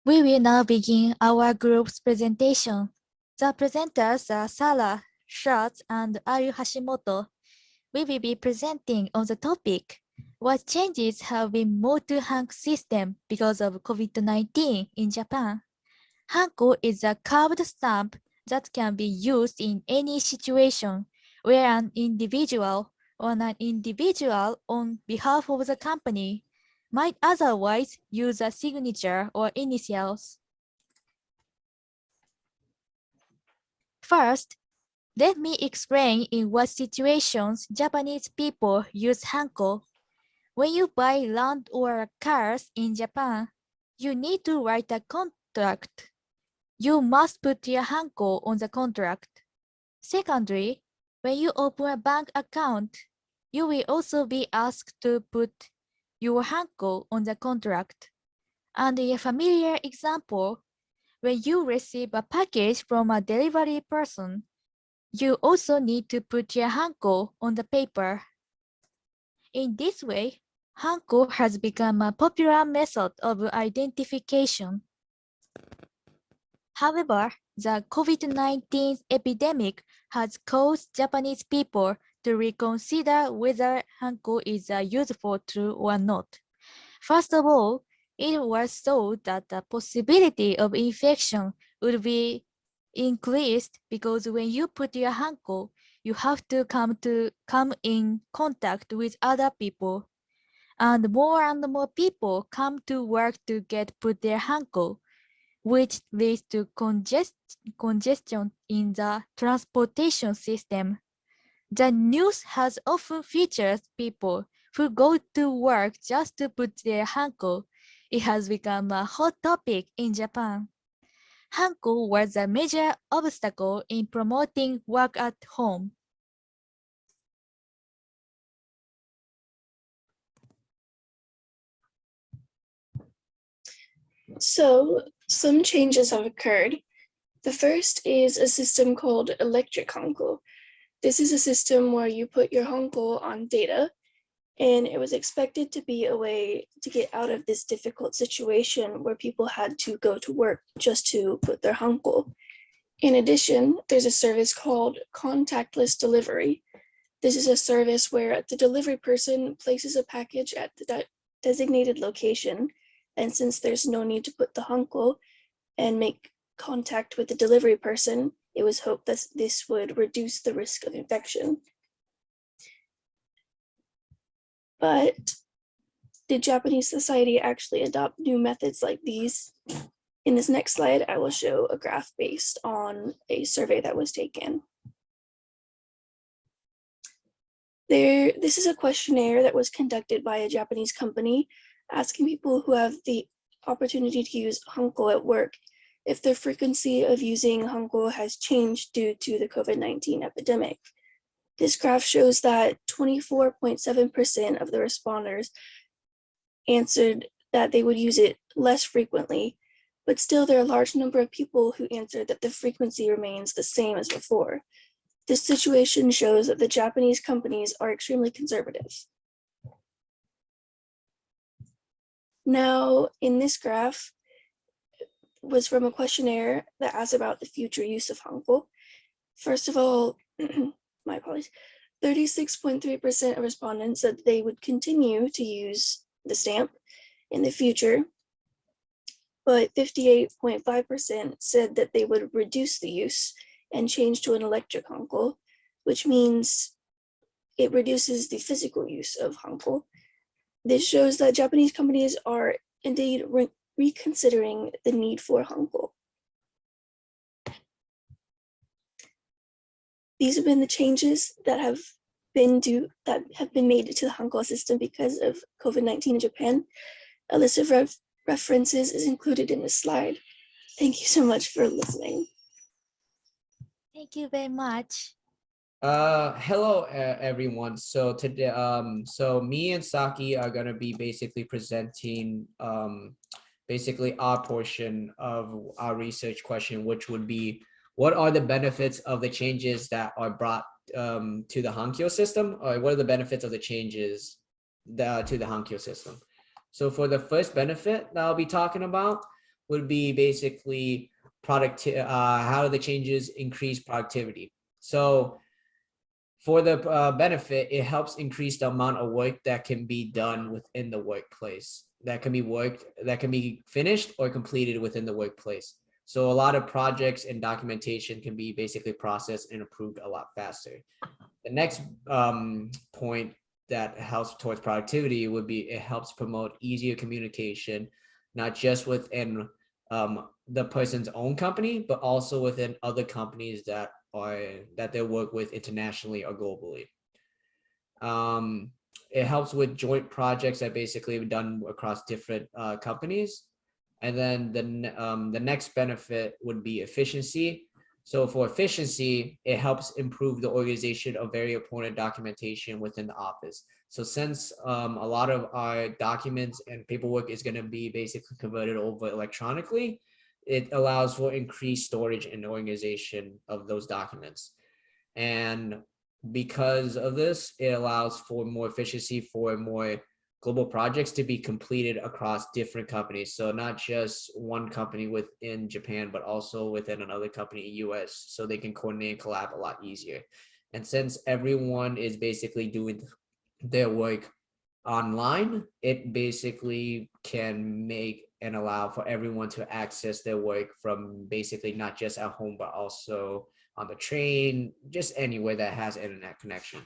We will now begin our group's presentation. The presenters are Sarah Schwartz and Ayu Hashimoto. We will be presenting on the topic, what changes have been made to Hanko system because of COVID-19 in Japan. Hanko is a curved stamp that can be used in any situation where an individual or an individual on behalf of the company might otherwise use a signature or initials. First, let me explain in what situations Japanese people use Hanko. When you buy land or cars in Japan, you need to write a contract. You must put your Hanko on the contract. Secondly, when you open a bank account, you will also be asked to put your Hanko on the contract. And in a familiar example, when you receive a package from a delivery person, you also need to put your Hanko on the paper. In this way, Hanko has become a popular method of identification. However, the COVID-19 epidemic has caused Japanese people to reconsider whether Hanko is a useful tool or not. First of all, it was thought that the possibility of infection would be increased because when you put your Hanko, you have to come in contact with other people. And more people come to work to get put their Hanko, which leads to congestion in the transportation system. The news has often featured people who go to work just to put their Hanko. It has become a hot topic in Japan. Hanko was a major obstacle in promoting work at home. So, some changes have occurred. The first is a system called electric Hanko. This is a system where you put your Hanko on data, and it was expected to be a way to get out of this difficult situation where people had to go to work just to put their Hanko. In addition, there's a service called contactless delivery. This is a service where the delivery person places a package at the designated location, and since there's no need to put the Hanko and make contact with the delivery person, it was hoped that this would reduce the risk of infection. But did Japanese society actually adopt new methods like these? In this next slide, I will show a graph based on a survey that was taken. This is a questionnaire that was conducted by a Japanese company asking people who have the opportunity to use Hanko at work if their frequency of using Hanko has changed due to the COVID-19 epidemic. This graph shows that 24.7% of the responders answered that they would use it less frequently, but still there are a large number of people who answered that the frequency remains the same as before. This situation shows that the Japanese companies are extremely conservative. Now, in this graph was from a questionnaire that asked about the future use of Hanko. First of all, my apologies, 36.3% of respondents said they would continue to use the stamp in the future, but 58.5% said that they would reduce the use and change to an electric Hanko, which means it reduces the physical use of Hanko. This shows that Japanese companies are indeed reconsidering the need for Hanko. These have been the changes that have been made to the Hanko system because of COVID-19 in Japan. A list of references is included in this slide. Thank you so much for listening. Thank you very much. Hello everyone. So today, so me and Saki are gonna be basically presenting basically our portion of our research question, which would be, what are the benefits of the changes that are brought to the Hankyo system, or what are the benefits of the changes to the Hankyo system? So for the first benefit that I'll be talking about would be basically how the changes increase productivity. So for the benefit, it helps increase the amount of work that can be done within the workplace, that can be finished or completed within the workplace. So a lot of projects and documentation can be basically processed and approved a lot faster. The next point that helps towards productivity would be it helps promote easier communication, not just within the person's own company, but also within other companies that they work with internationally or globally. It helps with joint projects that basically are done across different companies. And then the next benefit would be efficiency. So for efficiency, it helps improve the organization of very important documentation within the office. So since a lot of our documents and paperwork is going to be basically converted over electronically, it allows for increased storage and organization of those documents. And because of this, it allows for more efficiency for more global projects to be completed across different companies. So not just one company within Japan, but also within another company in US, so they can coordinate and collab a lot easier. And since everyone is basically doing their work online, it basically can make and allow for everyone to access their work from basically not just at home, but also on the train, just anywhere that has internet connection.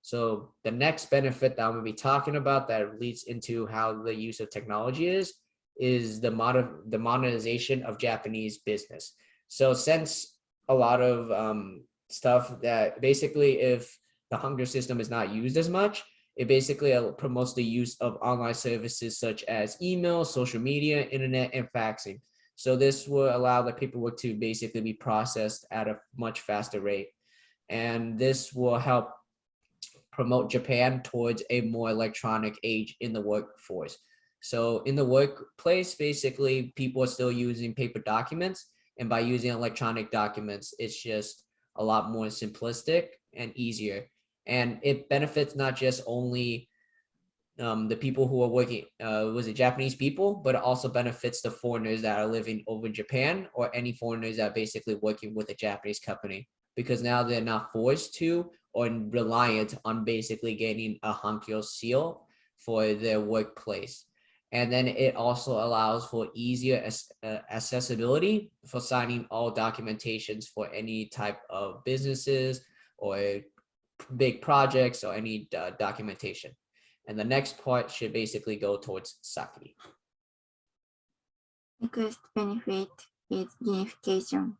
So the next benefit that I'm going to be talking about that leads into how the use of technology is the modernization of Japanese business. So since a lot of stuff that basically if the hunger system is not used as much, it basically promotes the use of online services such as email, social media, internet, and faxing. So this will allow the paperwork to basically be processed at a much faster rate. And this will help promote Japan towards a more electronic age in the workforce. So in the workplace, basically people are still using paper documents, and by using electronic documents, it's just a lot more simplistic and easier. And it benefits not just only the people who are working, Japanese people, but it also benefits the foreigners that are living over in Japan, or any foreigners that are basically working with a Japanese company, because now they're not forced to or reliant on basically getting a Hanko seal for their workplace. And then it also allows for easier accessibility for signing all documentations for any type of businesses or big projects or any documentation. And the next part should basically go towards Saki. Next benefit is unification.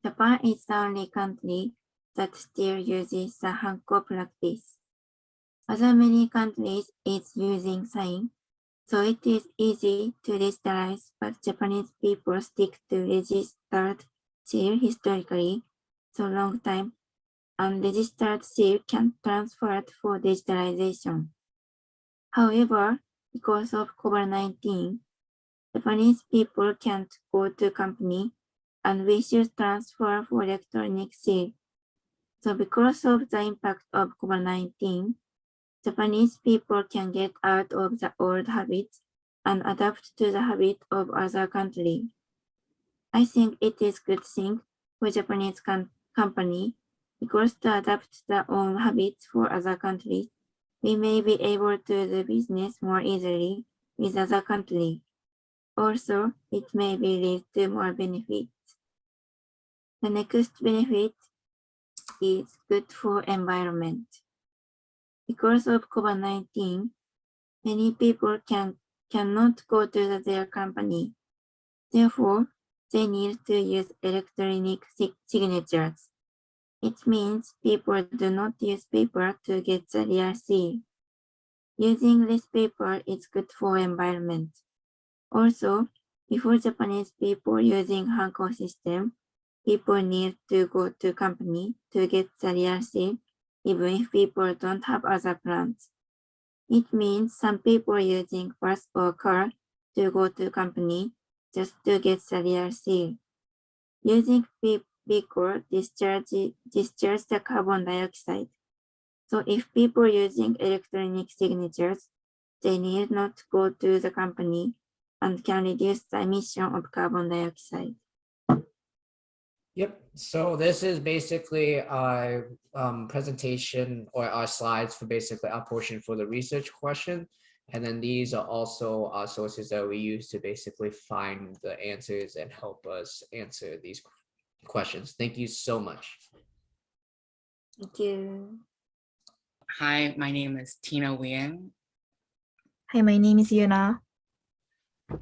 Japan is the only country that still uses the Hanko practice. Other many countries is using sign, so it is easy to digitalize, but Japanese people stick to registered seal historically so long time, and registered seal can transfer for digitalization. However, because of COVID-19, Japanese people can't go to company and we should transfer for electronic seal. So because of the impact of COVID-19, Japanese people can get out of the old habits and adapt to the habit of other country. I think it is good thing for Japanese company because to adapt their own habits for other countries, we may be able to do business more easily with other country. Also, it may be lead to more benefits. The next benefit is good for environment. Because of COVID-19, many people cannot go to their company. Therefore, they need to use electronic signatures. It means people do not use paper to get the real seal. Using less paper is good for environment. Also, before Japanese people using Hanko system, people need to go to company to get the real seal, even if people don't have other plans. It means some people using bus or car to go to company just to get the real seal. Using vehicle discharge the carbon dioxide. So if people using electronic signatures, they need not go to the company and can reduce the emission of carbon dioxide. Yep. So this is basically our presentation or our slides for basically our portion for the research question. And then these are also our sources that we use to basically find the answers and help us answer these questions. Thank you so much. Thank you. Hi, my name is Tina Wien, Hi, my name is Yuna.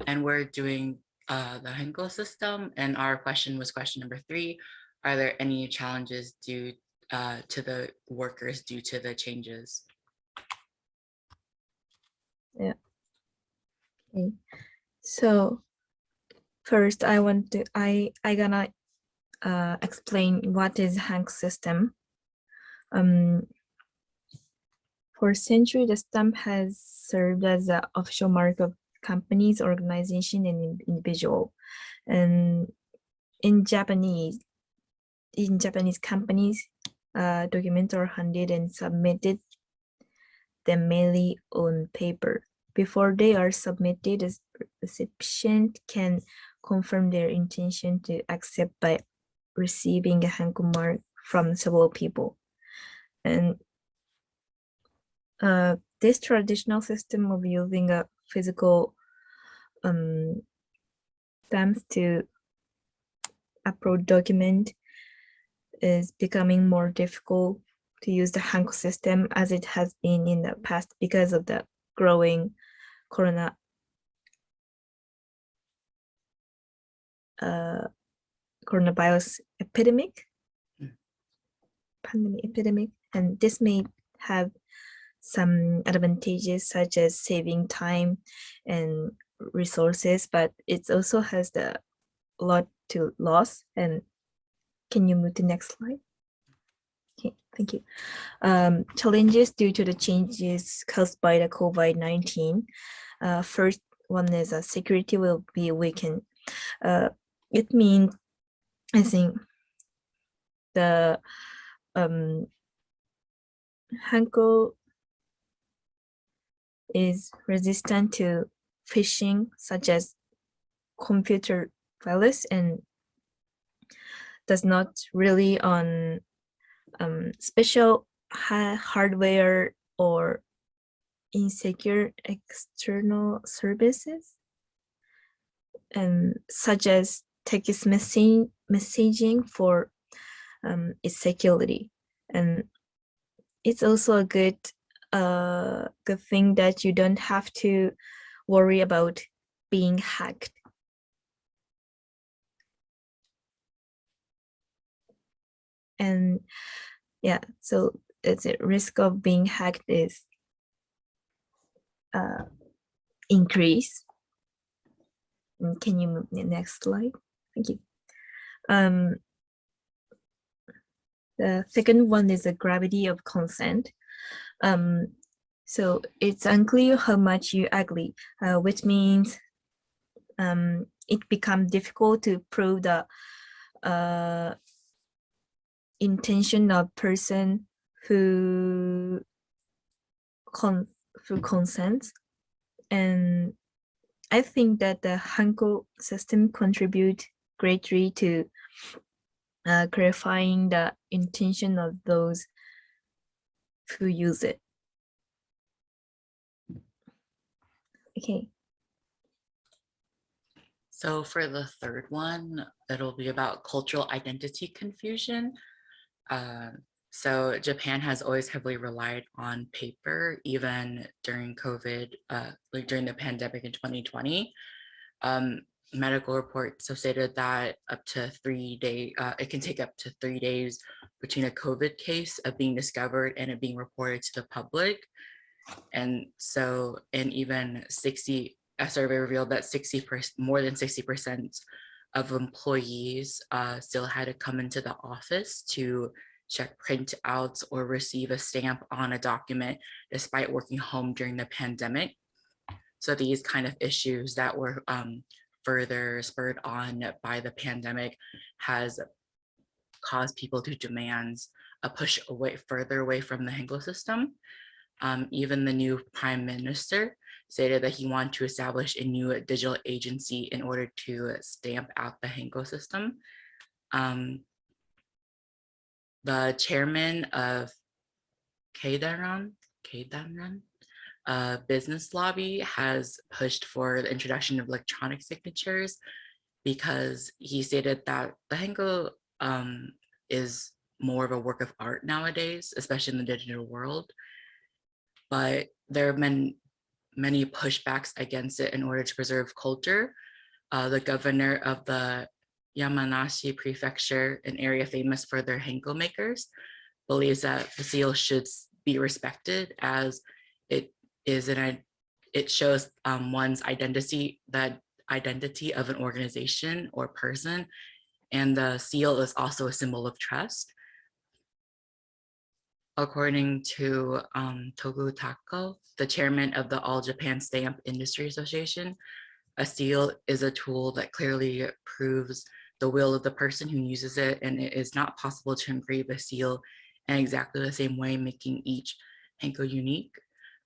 and we're doing the Hanko system. And our question was question number 3. Are there any challenges due to the workers due to the changes? Okay. So first I gonna explain what is Hank system. For centuries, the stamp has served as an official mark of companies, organization, and individual. And in Japanese companies, documents are handed and submitted them mainly on paper. Before they are submitted, the recipient can confirm their intention to accept by receiving a Hanko mark from several people. And this traditional system of using a physical stamps to upload document is becoming more difficult to use the Hanko system as it has been in the past because of the growing coronavirus epidemic, and this may have some advantages such as saving time and resources, but it also has a lot to loss. And can you move to next slide? Okay, thank you. Challenges due to the changes caused by the COVID-19. First one is security will be weakened. It means, I think, the Hanko is resistant to phishing, such as computer virus, and does not really on special hardware or insecure external services, and such as text messaging for its security. And it's also a good thing that you don't have to worry about being hacked. And yeah, so the risk of being hacked is increase. Can you move the next slide? Thank you. The second one is the gravity of consent. So it's unclear how much you agree, which means it becomes difficult to prove the intention of person who consents. And I think that the Hanko system contribute greatly to clarifying the intention of those who use it. Okay. So for the third one, it'll be about cultural identity confusion. So Japan has always heavily relied on paper, even during COVID, like during the pandemic in 2020. Medical reports have stated that up to 3 days, it can take up to 3 days between a COVID case of being discovered and it being reported to the public. And so, and even a survey revealed that more than 60% of employees still had to come into the office to check printouts or receive a stamp on a document despite working home during the pandemic. So these kind of issues that were further spurred on by the pandemic has caused people to demand a push further away from the Hanko system. Even the new prime minister stated that he wanted to establish a new digital agency in order to stamp out the Hanko system. The chairman of Keidanran business lobby has pushed for the introduction of electronic signatures because he stated that the Hanko is more of a work of art nowadays, especially in the digital world. But there have been many pushbacks against it in order to preserve culture. The governor of the Yamanashi prefecture, an area famous for their Hanko makers, believes that the seal should be respected as it is it shows one's identity, the identity of an organization or person, and the seal is also a symbol of trust. According to Togu Tako, the chairman of the All Japan Stamp Industry Association, a seal is a tool that clearly proves the will of the person who uses it, and it is not possible to engrave a seal in exactly the same way, making each Hanko unique.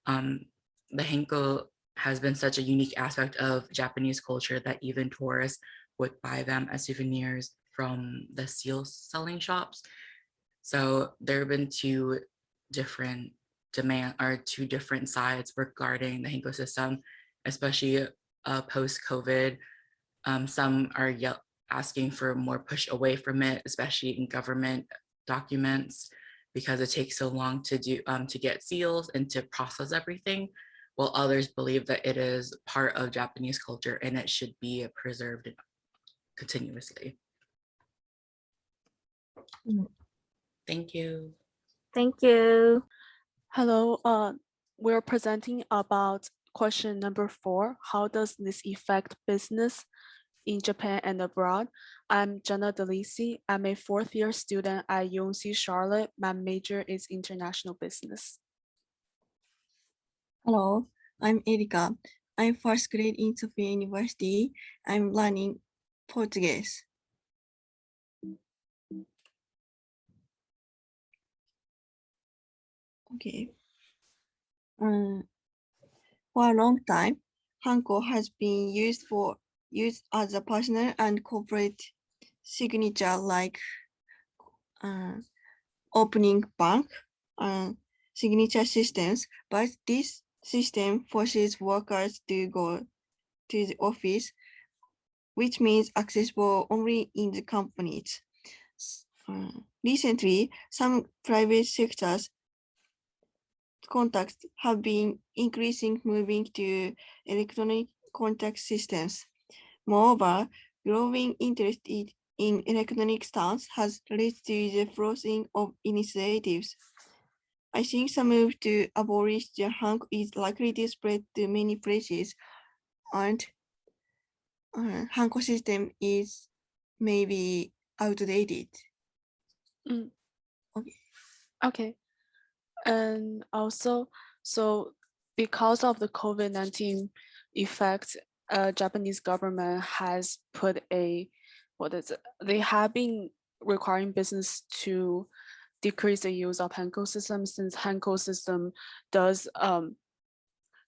The Hanko has been such a unique aspect of Japanese culture that even tourists would buy them as souvenirs from the seal selling shops. So there have been two different sides regarding the Hanko system, especially post-COVID. Some are asking for more push away from it, especially in government documents, because it takes so long to do to get seals and to process everything, while others believe that it is part of Japanese culture and it should be preserved continuously. Thank you. Thank you. Hello, we're presenting about question number 4. How does this affect business in Japan and abroad? I'm Jenna Delisi. I'm a 4th-year student at UNC Charlotte. My major is international business. Hello, I'm Erika. I'm first grade in Sophia University. I'm learning Portuguese. Okay. For a long time, Hanko has been used as a personal and corporate signature, like opening bank signature systems, but this system forces workers to go to the office, which means accessible only in the companies. Recently, some private sectors contacts have been increasing, moving to electronic contact systems. Moreover, growing interest in electronic stamps has led to the flourishing of initiatives. I think the move to abolish the Hanko is likely to spread to many places, and Hanko system is maybe outdated. Okay. And also, so because of the COVID-19 effect, Japanese government has put they have been requiring business to decrease the use of Hanko system, since Hanko system does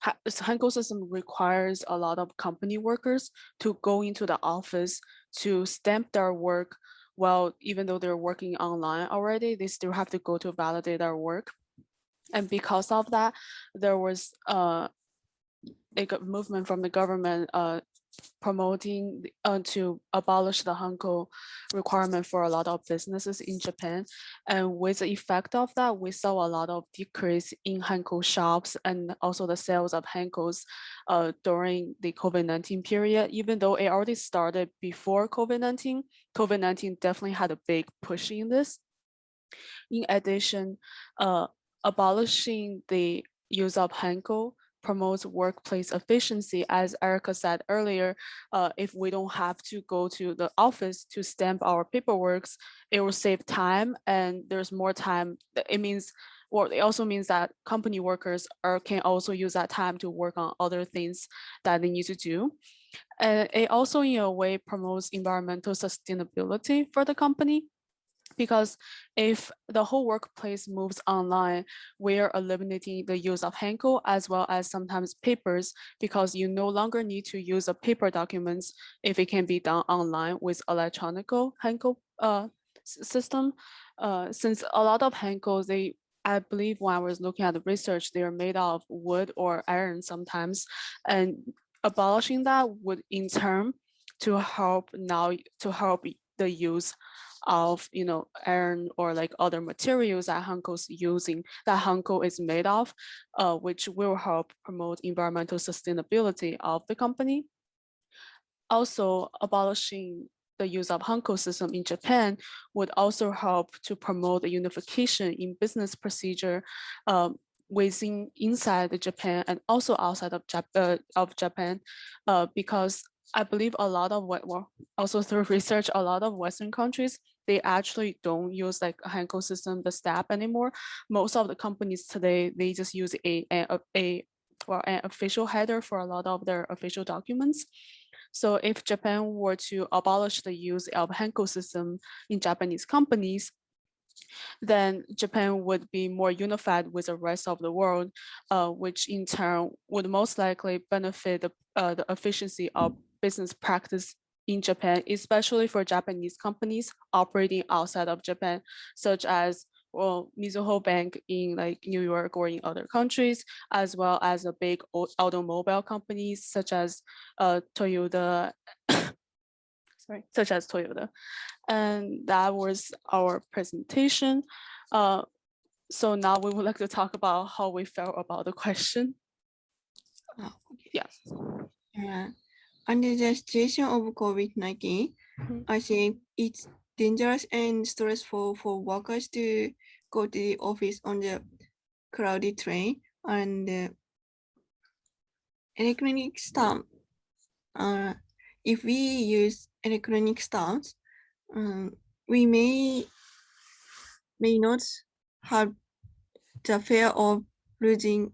Hanko system requires a lot of company workers to go into the office to stamp their work. Well, even though they're working online already, they still have to go to validate their work. And because of that, there was a movement from the government promoting to abolish the Hanko requirement for a lot of businesses in Japan. And with the effect of that, we saw a lot of decrease in Hanko shops and also the sales of Hankos during the COVID-19 period. Even though it already started before COVID-19, COVID-19 definitely had a big push in this. In addition, abolishing the use of Hanko promotes workplace efficiency. As Erica said earlier, if we don't have to go to the office to stamp our paperwork, it will save time and there's more time. It also means that company workers can also use that time to work on other things that they need to do. And it also in a way promotes environmental sustainability for the company, because if the whole workplace moves online, we are eliminating the use of Hanko as well as sometimes papers, because you no longer need to use a paper documents if it can be done online with electronic Hanko system. Since a lot of Hankos, I believe when I was looking at the research, they are made of wood or iron sometimes, and abolishing that would in turn to help the use of iron or like other materials that Hanko is made of, which will help promote environmental sustainability of the company. Also, abolishing the use of Hanko system in Japan would also help to promote the unification in business procedure inside the Japan and also outside of Japan, because I believe also through research, a lot of Western countries, they actually don't use like a Hanko system, the stamp anymore. Most of the companies today, they just use an official header for a lot of their official documents. So if Japan were to abolish the use of Hanko system in Japanese companies, then Japan would be more unified with the rest of the world, which in turn would most likely benefit the efficiency of business practice in Japan, especially for Japanese companies operating outside of Japan, such as Mizuho Bank in like New York or in other countries, as well as the big automobile companies such as Toyota. Such as Toyota. And that was our presentation. So now we would like to talk about how we felt about the question. Oh, okay. Yeah. Under the situation of COVID-19, I think it's dangerous and stressful for workers to go to the office on the crowded train and electronic stamp. If we use electronic stamps, we may not have the fear of losing